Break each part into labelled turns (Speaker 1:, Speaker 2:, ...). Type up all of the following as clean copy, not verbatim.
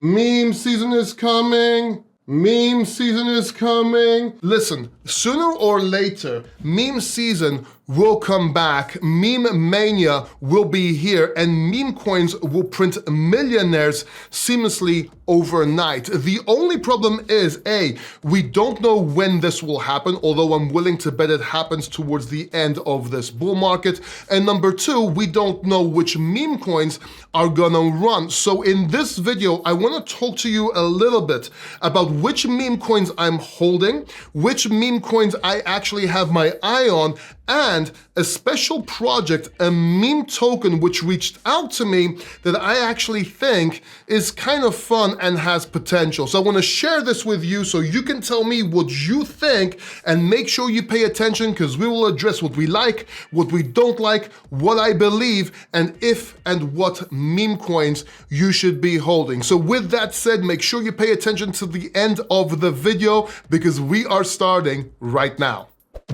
Speaker 1: Meme season is coming. Meme season is coming. Listen, sooner or later, meme season will come back. Meme mania will be here, and meme coins will print millionaires seamlessly overnight. The only problem is, A, we don't know when this will happen, although I'm willing to bet it happens towards the end of this bull market. And number two, we don't know which meme coins are gonna run. So in this video, I wanna talk to you a little bit about which meme coins I'm holding, which meme coins I actually have my eye on, and a special project, a meme token which reached out to me that I actually think is kind of fun and has potential. So I wanna share this with you so you can tell me what you think, and make sure you pay attention because we will address what we like, what we don't like, what I believe, and if and what meme coins you should be holding. So with that said, make sure you pay attention to the end of the video because we are starting right now.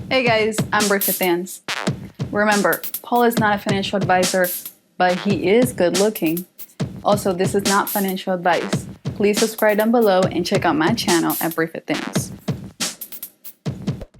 Speaker 2: Hey guys, I'm WTF. Remember, Paul is not a financial advisor, but he is good looking. Also, this is not financial advice. Please subscribe down below and check out my channel at WTF.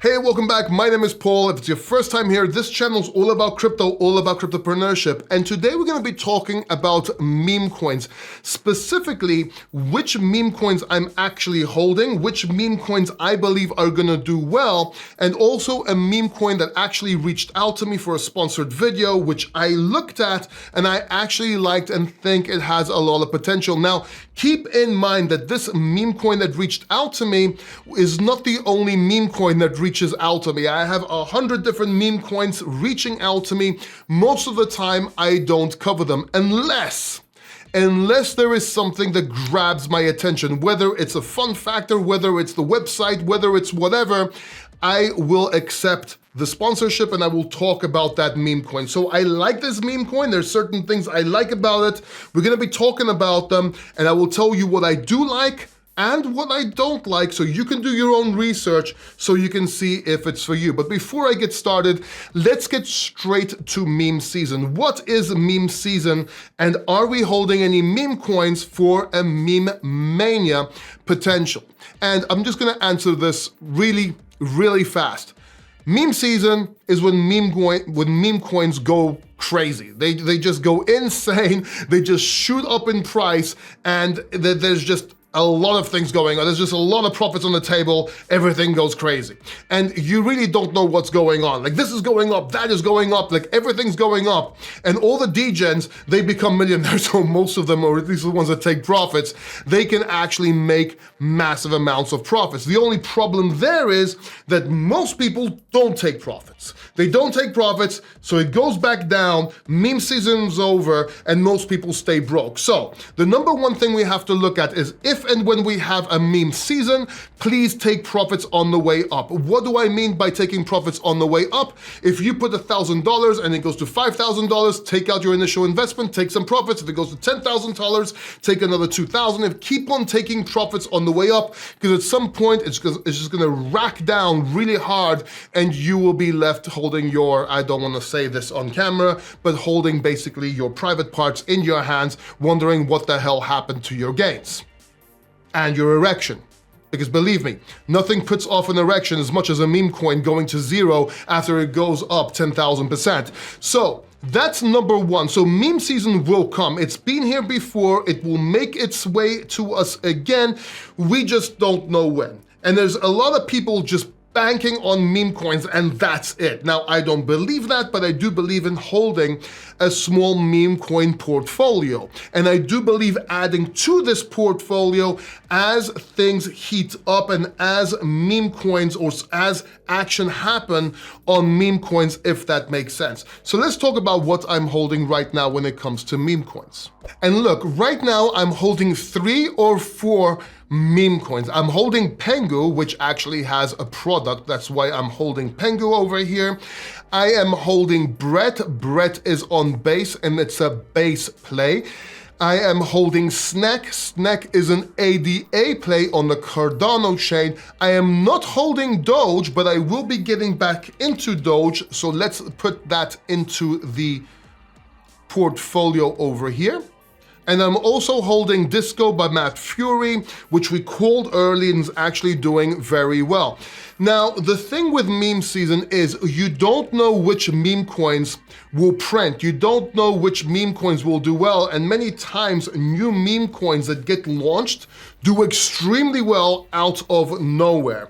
Speaker 1: Hey, welcome back. My name is Paul. If it's your first time here, this channel is all about crypto, all about cryptopreneurship. And today we're gonna be talking about meme coins, specifically which meme coins I'm actually holding, which meme coins I believe are gonna do well, and also a meme coin that actually reached out to me for a sponsored video, which I looked at and I actually liked and think it has a lot of potential. Now, keep in mind that this meme coin that reached out to me is not the only meme coin that reaches out to me. I have 100 different meme coins reaching out to me. Most of the time, I don't cover them unless there is something that grabs my attention, whether it's a fun factor, whether it's the website, whether it's whatever, I will accept the sponsorship and I will talk about that meme coin. So I like this meme coin. There's certain things I like about it. We're gonna be talking about them and I will tell you what I do like and what I don't like, so you can do your own research so you can see if it's for you. But before I get started, let's get straight to meme season. What is meme season, and are we holding any meme coins for a meme mania potential? And I'm just gonna answer this really, really fast. Meme season is when meme coins go crazy. They just go insane, they just shoot up in price, and there's just a lot of things going on. There's just a lot of profits on the table. Everything goes crazy. And you really don't know what's going on. Like, this is going up, that is going up, like everything's going up. And all the degens, they become millionaires, or most of them, or at least the ones that take profits, they can actually make massive amounts of profits. The only problem there is that most people don't take profits. They don't take profits, so it goes back down, meme season's over, and most people stay broke. So the number one thing we have to look at is if and when we have a meme season, please take profits on the way up. What do I mean by taking profits on the way up? If you put $1,000 and it goes to $5,000, take out your initial investment, take some profits. If it goes to $10,000, take another $2,000. Keep on taking profits on the way up, because at some point it's just gonna rack down really hard and you will be left holding your, I don't wanna say this on camera, but holding basically your private parts in your hands, wondering what the hell happened to your gains and your erection. Because believe me, nothing puts off an erection as much as a meme coin going to zero after it goes up 10,000%. So that's number one. So meme season will come. It's been here before. It will make its way to us again. We just don't know when. And there's a lot of people just banking on meme coins and that's it. Now, I don't believe that, but I do believe in holding a small meme coin portfolio. And I do believe adding to this portfolio as things heat up and as meme coins or as action happen on meme coins, if that makes sense. So let's talk about what I'm holding right now when it comes to meme coins. And look, right now I'm holding 3 or 4 meme coins. I'm holding Pengu, which actually has a product. That's why I'm holding Pengu over here. I am holding Brett. Brett is on base and it's a base play. I am holding Snack. Snack is an ADA play on the Cardano chain. I am not holding Doge, but I will be getting back into Doge. So let's put that into the portfolio over here. And I'm also holding Disco by Matt Fury, which we called early and is actually doing very well. Now, the thing with meme season is you don't know which meme coins will print. You don't know which meme coins will do well, and many times new meme coins that get launched do extremely well out of nowhere.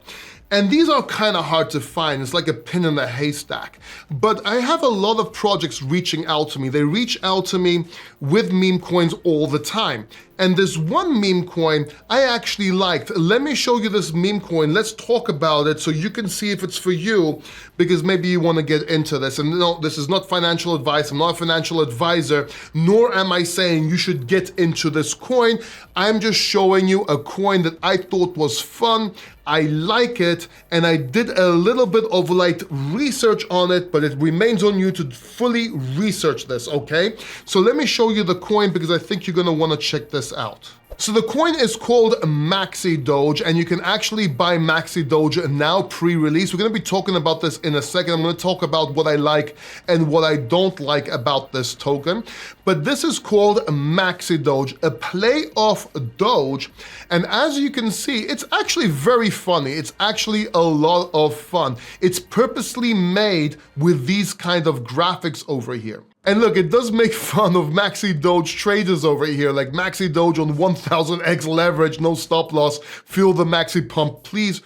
Speaker 1: And these are kind of hard to find. It's like a pin in a haystack. But I have a lot of projects reaching out to me. They reach out to me with meme coins all the time. And this one meme coin I actually liked. Let me show you this meme coin. Let's talk about it so you can see if it's for you, because maybe you want to get into this. And no, this is not financial advice. I'm not a financial advisor, nor am I saying you should get into this coin. I'm just showing you a coin that I thought was fun. I like it, and I did a little bit of like research on it, but it remains on you to fully research this, okay? So let me show you the coin because I think you're gonna wanna check this out. So the coin is called Maxi Doge, and you can actually buy Maxi Doge now pre-release. We're gonna be talking about this in a second. I'm gonna talk about what I like and what I don't like about this token. But this is called Maxi Doge, a play off Doge. And as you can see, it's actually very funny. It's actually a lot of fun. It's purposely made with these kind of graphics over here. And look, it does make fun of Maxi Doge traders over here, like Maxi Doge on 1000x leverage, no stop loss, feel the Maxi pump. Please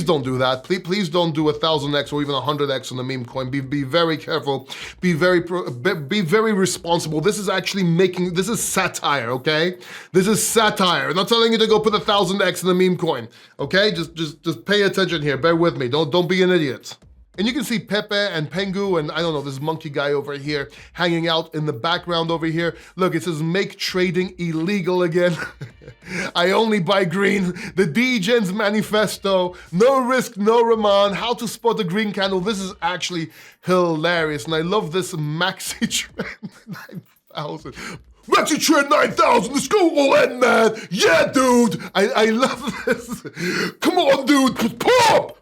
Speaker 1: don't do that. Please don't do 1000x or even 100x on the meme coin. Be very careful. Be very responsible. This is actually this is satire, okay? This is satire. I'm not telling you to go put 1000x in the meme coin, okay? Just pay attention here. Bear with me. Don't be an idiot. And you can see Pepe and Pengu and I don't know, this monkey guy over here hanging out in the background over here. Look, it says make trading illegal again. I only buy green. The D-Gens manifesto, no risk, no remand, how to spot a green candle. This is actually hilarious. And I love this Maxi Trend 9000. Maxi Trend 9000, let's go all in, man. Yeah, dude. I love this. Come on, dude, pump.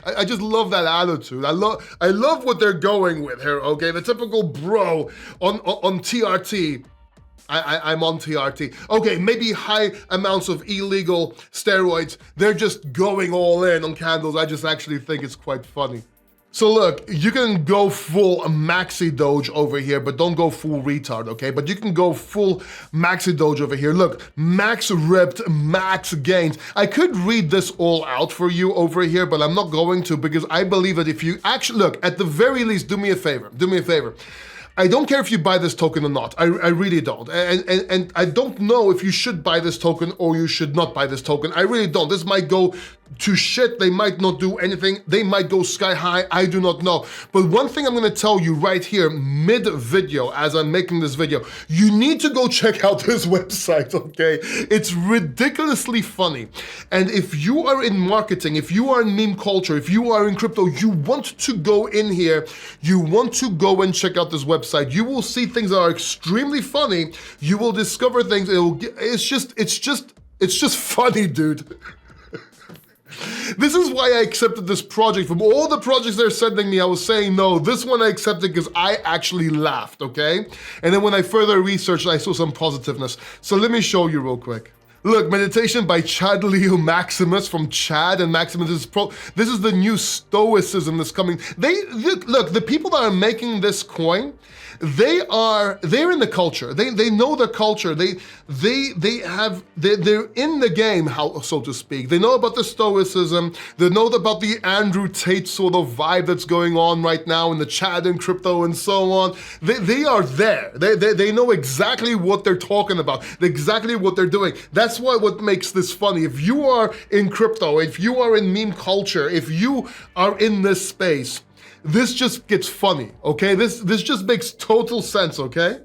Speaker 1: I just love that attitude. I love what they're going with here, okay? The typical bro on TRT. I'm on TRT. Okay, maybe high amounts of illegal steroids. They're just going all in on candles. I just actually think it's quite funny. So look, you can go full Maxi Doge over here, but don't go full retard, okay? But you can go full Maxi Doge over here. Look, max ripped, max gains. I could read this all out for you over here, but I'm not going to because I believe that if you actually, look, at the very least, do me a favor. I don't care if you buy this token or not. I really don't. And I don't know if you should buy this token or you should not buy this token. I really don't. This might go to shit. They might not do anything. They might go sky high. I do not know. But one thing I'm gonna tell you right here, mid-video, as I'm making this video, you need to go check out this website, okay? It's ridiculously funny. And if you are in marketing, if you are in meme culture, if you are in crypto, you want to go in here, you want to go and check out this website. You will see things that are extremely funny. You will discover things. It's just funny, dude. This is why I accepted this project. From all the projects they're sending me, I was saying no. This one I accepted because I actually laughed, okay? And then when I further researched, I saw some positiveness. So let me show you real quick. Look, meditation by Chad Leo Maximus from Chad and Maximus. This is the new stoicism that's coming. Look, the people that are making this coin, they're in the culture. They know the culture. They're in the game, so to speak. They know about the stoicism. They know about the Andrew Tate sort of vibe that's going on right now in the Chad and crypto and so on. They are there. They know exactly what they're talking about, exactly what they're doing. That's what makes this funny. If you are in crypto, if you are in meme culture, if you are in this space, this just gets funny, okay? This just makes total sense, okay?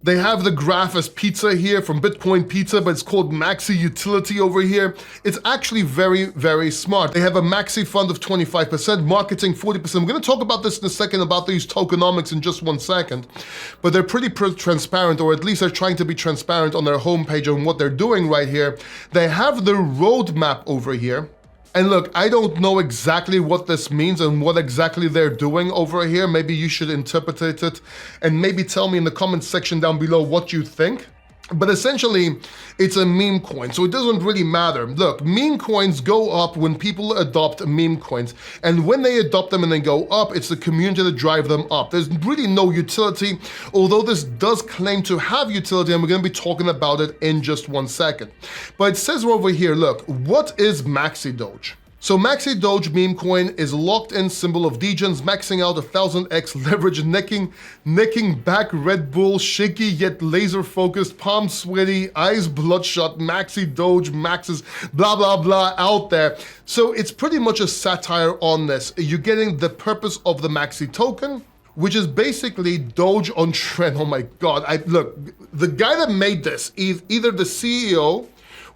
Speaker 1: They have the graph as pizza here from Bitcoin Pizza, but it's called Maxi Utility over here. It's actually very, very smart. They have a Maxi fund of 25%, marketing 40%. We're gonna talk about this in a second, about these tokenomics in just 1 second. But they're pretty transparent, or at least they're trying to be transparent on their homepage on what they're doing right here. They have the roadmap over here. And look, I don't know exactly what this means and what exactly they're doing over here. Maybe you should interpret it and maybe tell me in the comment section down below what you think. But essentially, it's a meme coin, so it doesn't really matter. Look, meme coins go up when people adopt meme coins, and when they adopt them and they go up, it's the community that drive them up. There's really no utility, although this does claim to have utility, and we're gonna be talking about it in just 1 second. But it says over here, look, what is Maxi Doge? So Maxi Doge meme coin is locked-in symbol of degens, maxing out 1000x leverage, necking back Red Bull, shaky yet laser-focused, palm sweaty, eyes bloodshot, Maxi Doge maxes, blah, blah, blah out there. So it's pretty much a satire on this. You're getting the purpose of the Maxi token, which is basically Doge on trend. Oh my God, look, the guy that made this is either the CEO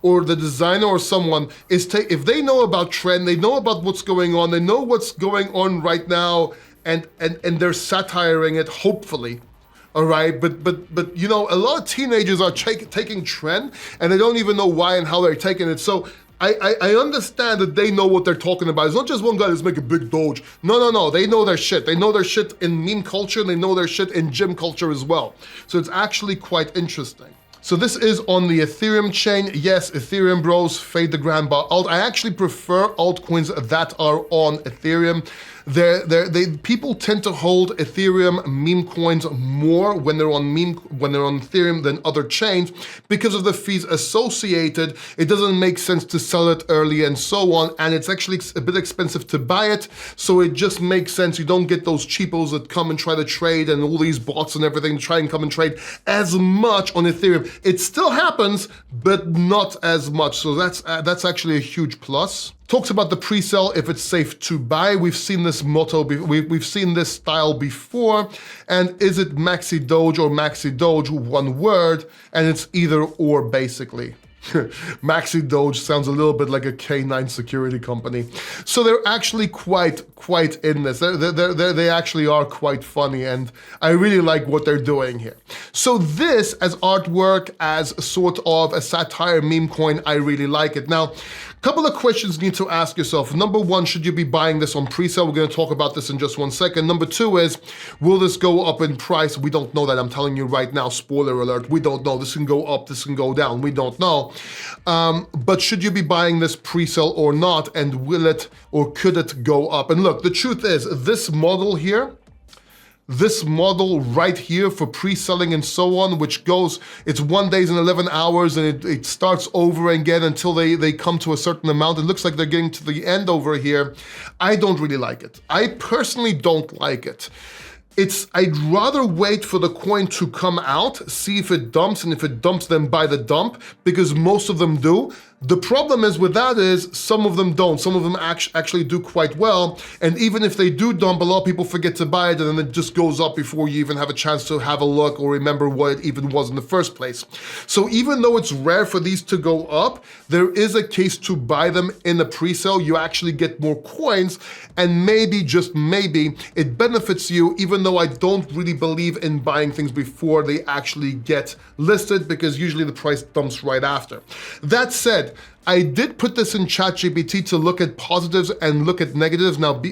Speaker 1: or the designer or someone if they know about trend, they know about what's going on, they know what's going on right now, and they're satiring it, hopefully. All right, but you know, a lot of teenagers are taking trend and they don't even know why and how they're taking it. So I understand that they know what they're talking about. It's not just one guy that's making big Doge. No, they know their shit. They know their shit in meme culture, and they know their shit in gym culture as well. So it's actually quite interesting. So this is on the Ethereum chain. Yes, Ethereum bros, fade the grand alt. I actually prefer altcoins that are on Ethereum. People tend to hold Ethereum meme coins more when they're on Ethereum than other chains because of the fees associated. It doesn't make sense to sell it early and so on, and it's actually a bit expensive to buy it. So it just makes sense. You don't get those cheapos that come and try to trade and all these bots and everything try and come and trade as much on Ethereum. It still happens, but not as much. So that's actually a huge plus. Talks about the pre-sale, if it's safe to buy. We've seen this motto, we've seen this style before. And is it Maxi Doge or Maxi Doge, one word, and it's either or basically. Maxi Doge sounds a little bit like a K9 security company. So they're actually quite in this. They actually are quite funny, and I really like what they're doing here. So this as artwork, as sort of a satire meme coin, I really like it. Now, couple of questions you need to ask yourself. Number one, should you be buying this on pre-sale? We're gonna talk about this in just 1 second. Number two is, will this go up in price? We don't know that, I'm telling you right now, spoiler alert, we don't know. This can go up, this can go down, we don't know. But should you be buying this pre-sale or not? And will it or could it go up? And look, the truth is, this model here, this model right here for pre-selling and so on, which goes, it's 1 day and 11 hours, and it starts over again until they come to a certain amount. It looks like they're getting to the end over here. I don't really like it. I personally don't like it. I'd rather wait for the coin to come out, see if it dumps, and if it dumps, then buy the dump, because most of them do. The problem is with that is some of them don't. Some of them actually do quite well. And even if they do dump, a lot of people forget to buy it, and then it just goes up before you even have a chance to have a look or remember what it even was in the first place. So even though it's rare for these to go up, there is a case to buy them in the pre-sale. You actually get more coins, and maybe, just maybe, it benefits you, even though I don't really believe in buying things before they actually get listed, because usually the price dumps right after. That said, I did put this in ChatGPT to look at positives and look at negatives. Now,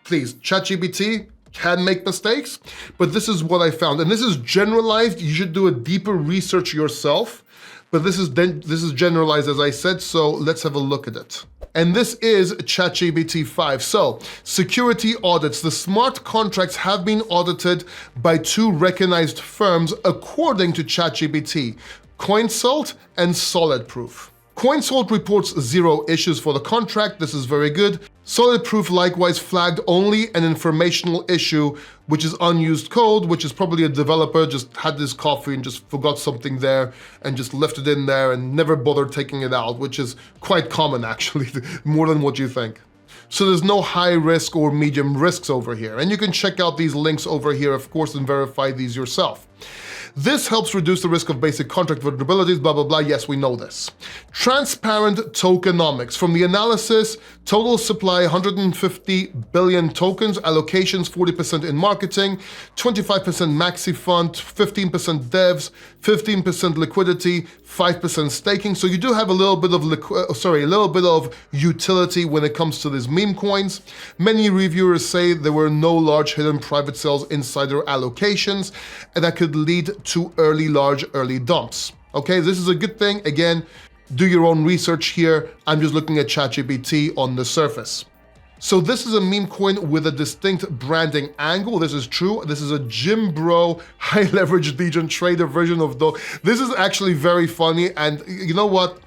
Speaker 1: please, ChatGPT can make mistakes, but this is what I found. And this is generalized. You should do a deeper research yourself, but this is generalized, as I said, so let's have a look at it. And this is ChatGPT 5. So, security audits. The smart contracts have been audited by 2 recognized firms according to ChatGPT, CoinSalt and SolidProof. CoinSalt reports 0 issues for the contract. This is very good. SolidProof likewise flagged only an informational issue, which is unused code, which is probably a developer just had this coffee and just forgot something there and just left it in there and never bothered taking it out, which is quite common actually, more than what you think. So there's no high risk or medium risks over here. And you can check out these links over here, of course, and verify these yourself. This helps reduce the risk of basic contract vulnerabilities, blah, blah, blah. Yes, we know this. Transparent tokenomics. From the analysis, total supply 150 billion tokens, allocations 40% in marketing, 25% maxi fund, 15% devs, 15% liquidity, 5% staking. So you do have a little bit of utility when it comes to these meme coins. Many reviewers say there were no large hidden private sales inside their allocations, and that could lead to large early dumps. Okay, this is a good thing. Again, do your own research here. I'm just looking at ChatGPT on the surface. So this is a meme coin with a distinct branding angle. This is true. This is a Jim Bro high leverage degen trader version of Doge. This is actually very funny, and you know what?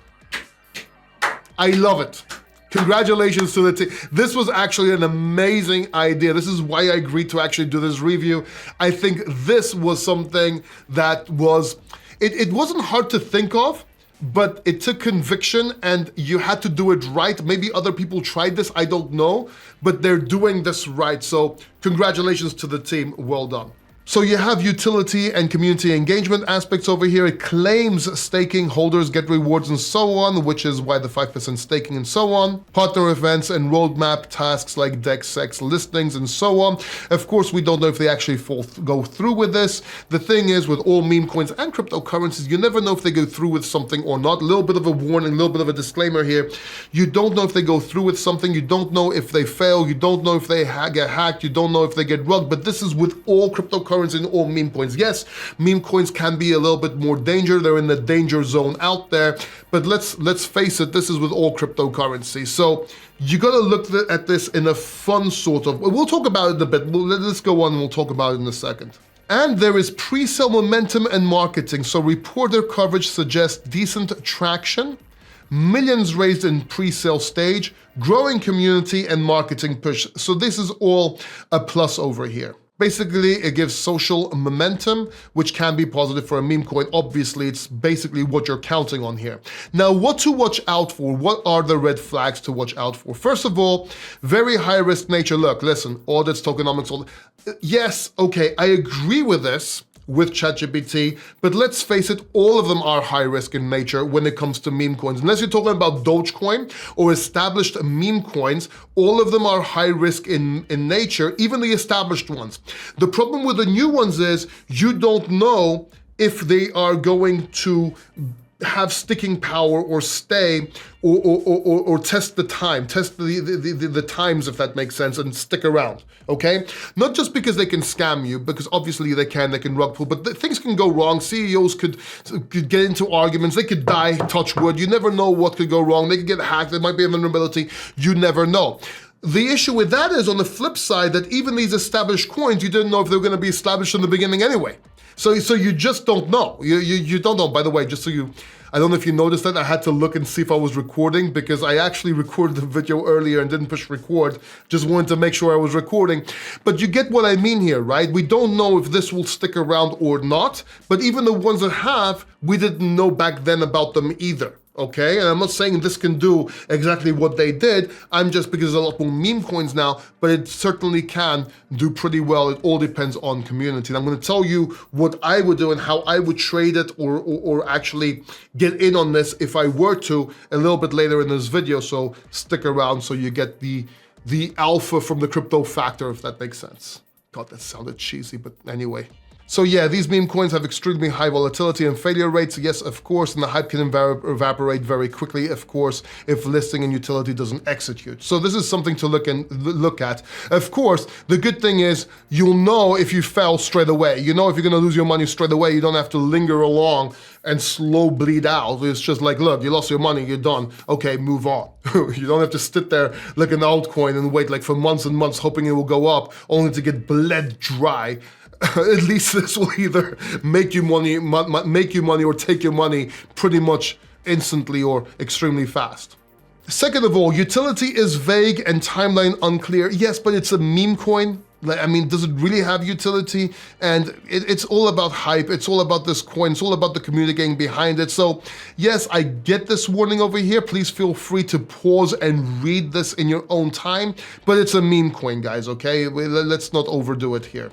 Speaker 1: I love it. Congratulations to the team. This was actually an amazing idea. This is why I agreed to actually do this review. I think this was something that was, it wasn't hard to think of, but it took conviction and you had to do it right. Maybe other people tried this, I don't know, but they're doing this right. So congratulations to the team, well done. So you have utility and community engagement aspects over here. It claims staking holders get rewards and so on, which is why the 5% staking and so on. Partner events and roadmap tasks like DEX listings and so on. Of course, we don't know if they actually go through with this. The thing is, with all meme coins and cryptocurrencies, you never know if they go through with something or not. A little bit of a warning, a little bit of a disclaimer here. You don't know if they go through with something. You don't know if they fail. You don't know if they get hacked. You don't know if they get rugged. But this is with all cryptocurrencies and all meme coins. Yes, meme coins can be a little bit more danger. They're in the danger zone out there. But let's face it, this is with all cryptocurrency. So you got to look at this in a fun sort of, we'll talk about it in a bit. Let's go on and we'll talk about it in a second. And there is pre-sale momentum and marketing. So reporter coverage suggests decent traction, millions raised in pre-sale stage, growing community and marketing push. So this is all a plus over here. Basically, it gives social momentum, which can be positive for a meme coin. Obviously, it's basically what you're counting on here. Now, what to watch out for? What are the red flags to watch out for? First of all, very high risk nature. Look, listen, audits, tokenomics, yes, okay, I agree with this with ChatGPT, but let's face it, all of them are high risk in nature when it comes to meme coins. Unless you're talking about Dogecoin or established meme coins, all of them are high risk in nature, even the established ones. The problem with the new ones is you don't know if they are going to have sticking power or stay or test the time, test the times, if that makes sense, and stick around, okay? Not just because they can scam you, because obviously they can rug pull, but things can go wrong. CEOs could get into arguments, they could die, touch wood. You never know what could go wrong. They could get hacked, there might be a vulnerability, you never know. The issue with that is, on the flip side, that even these established coins, you didn't know if they were gonna be established in the beginning anyway. So you just don't know. You don't know. By the way, just so you, I don't know if you noticed that, I had to look and see if I was recording because I actually recorded the video earlier and didn't push record. Just wanted to make sure I was recording. But you get what I mean here, right? We don't know if this will stick around or not, but even the ones that have, we didn't know back then about them either. Okay, and I'm not saying this can do exactly what they did. I'm just, because there's a lot more meme coins now, but it certainly can do pretty well. It all depends on community. And I'm gonna tell you what I would do and how I would trade it or actually get in on this if I were to a little bit later in this video. So stick around so you get the alpha from the crypto factor, if that makes sense. God, that sounded cheesy, but anyway. So yeah, these meme coins have extremely high volatility and failure rates. Yes, of course, and the hype can evaporate very quickly, of course, if listing and utility doesn't execute. So this is something to look at. Of course, the good thing is you'll know if you fell straight away. You know if you're gonna lose your money straight away. You don't have to linger along and slow bleed out. It's just like, look, you lost your money, you're done. Okay, move on. You don't have to sit there like an altcoin and wait like for months and months hoping it will go up, only to get bled dry. At least this will either make you money or take your money pretty much instantly or extremely fast. Second of all, utility is vague and timeline unclear. Yes, but it's a meme coin. I mean, does it really have utility? And it's all about hype. It's all about this coin. It's all about the community getting behind it. So yes, I get this warning over here. Please feel free to pause and read this in your own time, but it's a meme coin, guys, okay? Let's not overdo it here.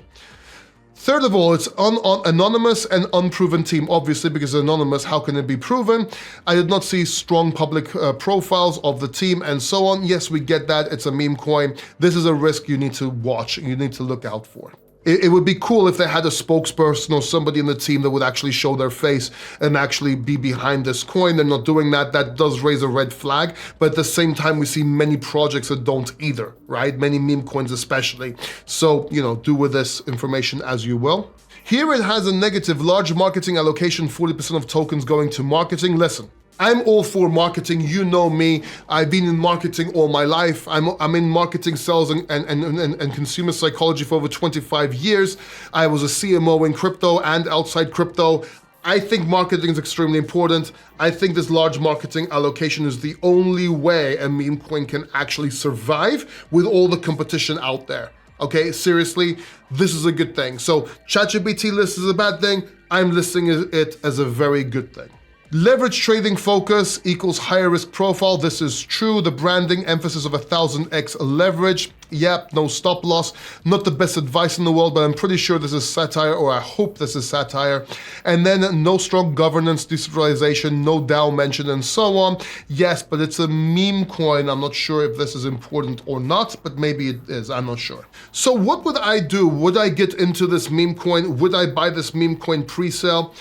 Speaker 1: Third of all, it's anonymous and unproven team. Obviously, because it's anonymous, how can it be proven? I did not see strong public profiles of the team and so on. Yes, we get that. It's a meme coin. This is a risk you need to watch, you need to look out for. It would be cool if they had a spokesperson or somebody in the team that would actually show their face and actually be behind this coin. They're not doing that. That does raise a red flag. But at the same time, we see many projects that don't either, right? Many meme coins especially. So, you know, do with this information as you will. Here it has a negative, large marketing allocation, 40% of tokens going to marketing. Listen, I'm all for marketing. You know me. I've been in marketing all my life. I'm in marketing, sales, and consumer psychology for over 25 years. I was a CMO in crypto and outside crypto. I think marketing is extremely important. I think this large marketing allocation is the only way a meme coin can actually survive with all the competition out there. Okay, seriously, this is a good thing. So ChatGPT list is a bad thing. I'm listing it as a very good thing. Leverage trading focus equals higher risk profile. This is true. The branding emphasis of 1000x leverage. Yep, no stop loss. Not the best advice in the world, but I'm pretty sure this is satire, or I hope this is satire. And then no strong governance, decentralization, no DAO mentioned, and so on. Yes, but it's a meme coin. I'm not sure if this is important or not, but maybe it is. I'm not sure. So what would I do? Would I get into this meme coin? Would I buy this meme coin pre-sale?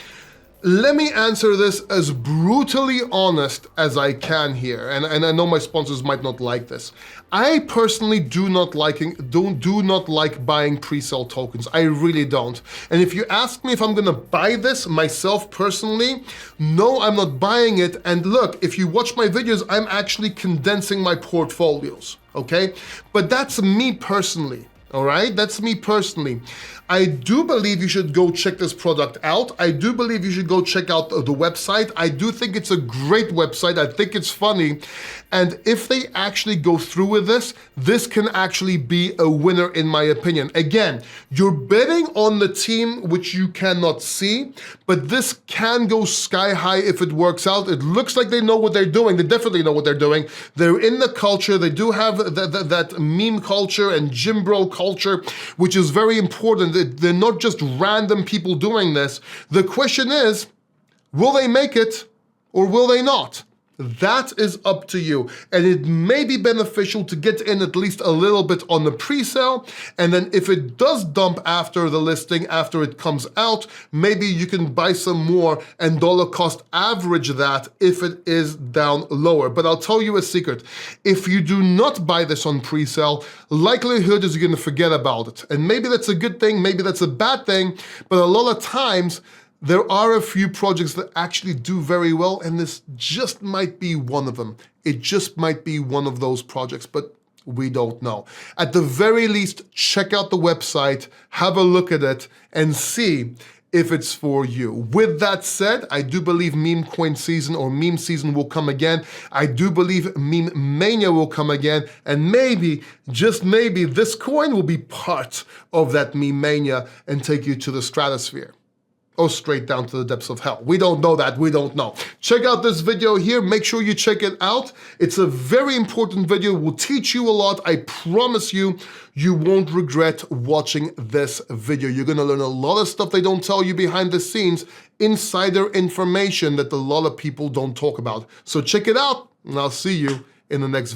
Speaker 1: Let me answer this as brutally honest as I can here, and I know my sponsors might not like this. I personally do not like buying pre-sale tokens. I really don't. And if you ask me if I'm gonna buy this myself personally, no, I'm not buying it. And look, if you watch my videos, I'm actually condensing my portfolios, okay? But that's me personally. All right, that's me personally. I do believe you should go check this product out. I do believe you should go check out the website. I do think it's a great website. I think it's funny. And if they actually go through with this can actually be a winner in my opinion. Again, you're betting on the team which you cannot see, but this can go sky high if it works out. It looks like they know what they're doing. They definitely know what they're doing. They're in the culture. They do have that meme culture and gym bro culture, which is very important. They're not just random people doing this. The question is, will they make it or will they not? That is up to you. And it may be beneficial to get in at least a little bit on the pre-sale. And then if it does dump after the listing, after it comes out, maybe you can buy some more and dollar cost average that if it is down lower. But I'll tell you a secret. If you do not buy this on pre-sale, likelihood is you're gonna forget about it. And maybe that's a good thing, maybe that's a bad thing, but a lot of times, there are a few projects that actually do very well, and this just might be one of them. It just might be one of those projects, but we don't know. At the very least, check out the website, have a look at it, and see if it's for you. With that said, I do believe meme coin season or meme season will come again. I do believe meme mania will come again, and maybe, just maybe, this coin will be part of that meme mania and take you to the stratosphere. Or straight down to the depths of hell. We don't know that, we don't know. Check out this video here, make sure you check it out. It's a very important video, it will teach you a lot. I promise you, you won't regret watching this video. You're gonna learn a lot of stuff they don't tell you behind the scenes, insider information that a lot of people don't talk about. So check it out, and I'll see you in the next video.